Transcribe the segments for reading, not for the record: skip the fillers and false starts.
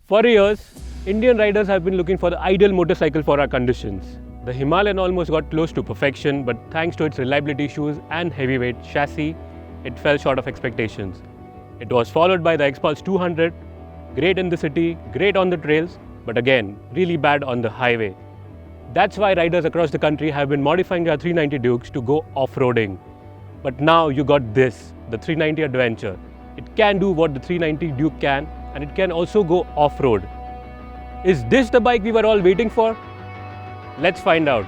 For years, Indian riders have been looking for the ideal motorcycle for our conditions. The Himalayan almost got close to perfection, but thanks to its reliability issues and heavyweight chassis, it fell short of expectations. It was followed by the X-Pulse 200, great in the city, great on the trails, but again, really bad on the highway. That's why riders across the country have been modifying their 390 Dukes to go off-roading. But now you got this, the 390 Adventure. It can do what the 390 Duke can, and it can also go off-road. Is this the bike we were all waiting for? Let's find out.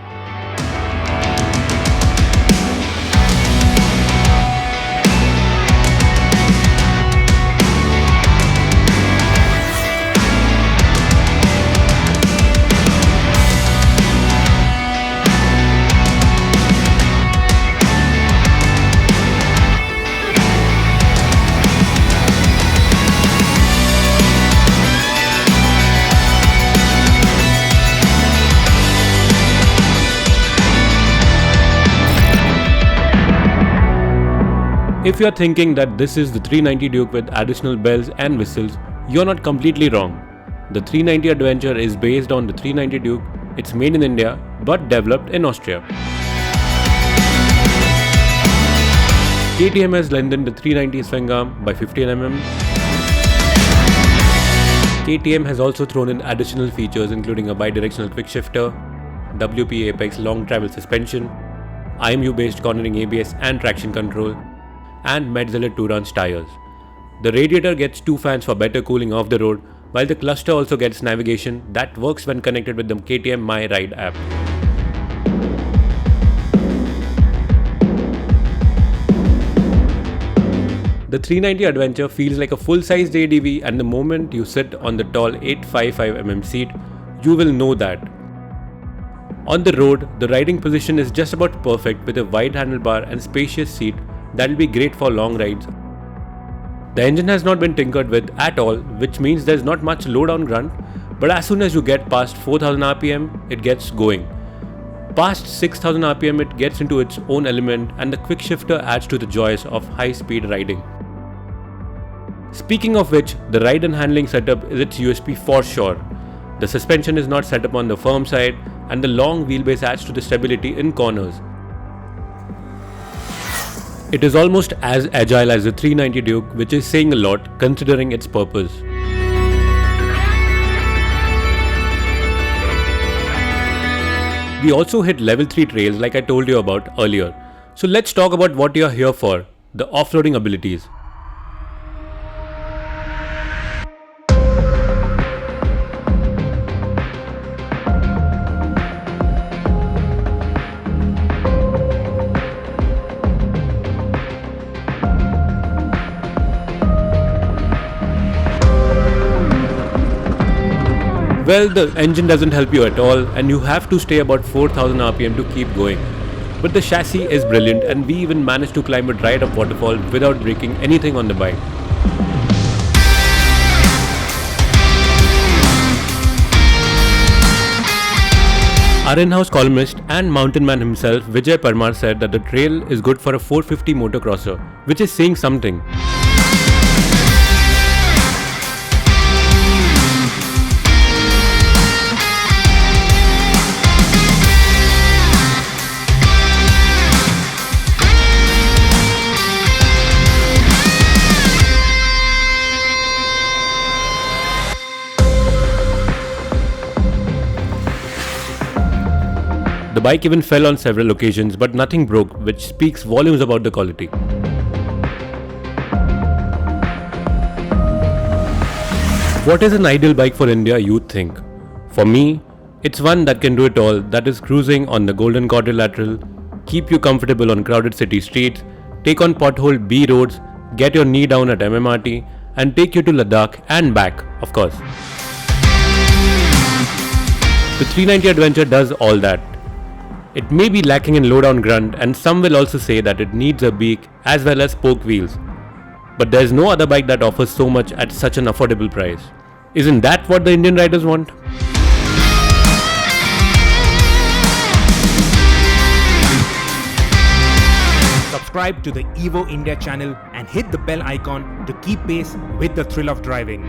If you're thinking that this is the 390 Duke with additional bells and whistles, you're not completely wrong. The 390 Adventure is based on the 390 Duke. It's made in India but developed in Austria. KTM has lengthened the 390 swing arm by 15 mm. KTM has also thrown in additional features including a bidirectional quick shifter, WP Apex long travel suspension, IMU based cornering ABS and traction control, and Metzeler 2-ranch tires. The radiator gets 2 fans for better cooling off the road, while the cluster also gets navigation that works when connected with the KTM My Ride app. The 390 Adventure feels like a full-sized ADV, and the moment you sit on the tall 855mm seat, you will know that. On the road, the riding position is just about perfect with a wide handlebar and spacious seat that will be great for long rides. The engine has not been tinkered with at all, which means there's not much low down grunt, but as soon as you get past 4000 rpm, it gets going. Past 6000 rpm, it gets into its own element, and the quick shifter adds to the joys of high speed riding. Speaking of which, the ride and handling setup is its USP for sure. The suspension is not set up on the firm side, and the long wheelbase adds to the stability in corners. It is almost as agile as the 390 Duke, which is saying a lot considering its purpose. We also hit level 3 trails like I told you about earlier. So let's talk about what you are here for, the off-roading abilities. Well, the engine doesn't help you at all, and you have to stay about 4000 rpm to keep going. But the chassis is brilliant, and we even managed to climb a dried up waterfall without breaking anything on the bike. Our in-house columnist and mountain man himself, Vijay Parmar, said that the trail is good for a 450 motocrosser, which is saying something. The bike even fell on several occasions, but nothing broke, which speaks volumes about the quality. What is an ideal bike for India, you think? For me, it's one that can do it all, that is cruising on the golden quadrilateral, keep you comfortable on crowded city streets, take on pothole B roads, get your knee down at MMRT, and take you to Ladakh and back, of course. The 390 Adventure does all that. It may be lacking in low-down grunt, and some will also say that it needs a beak as well as spoke wheels. But there's no other bike that offers so much at such an affordable price. Isn't that what the Indian riders want? Subscribe to the Evo India channel and hit the bell icon to keep pace with the thrill of driving.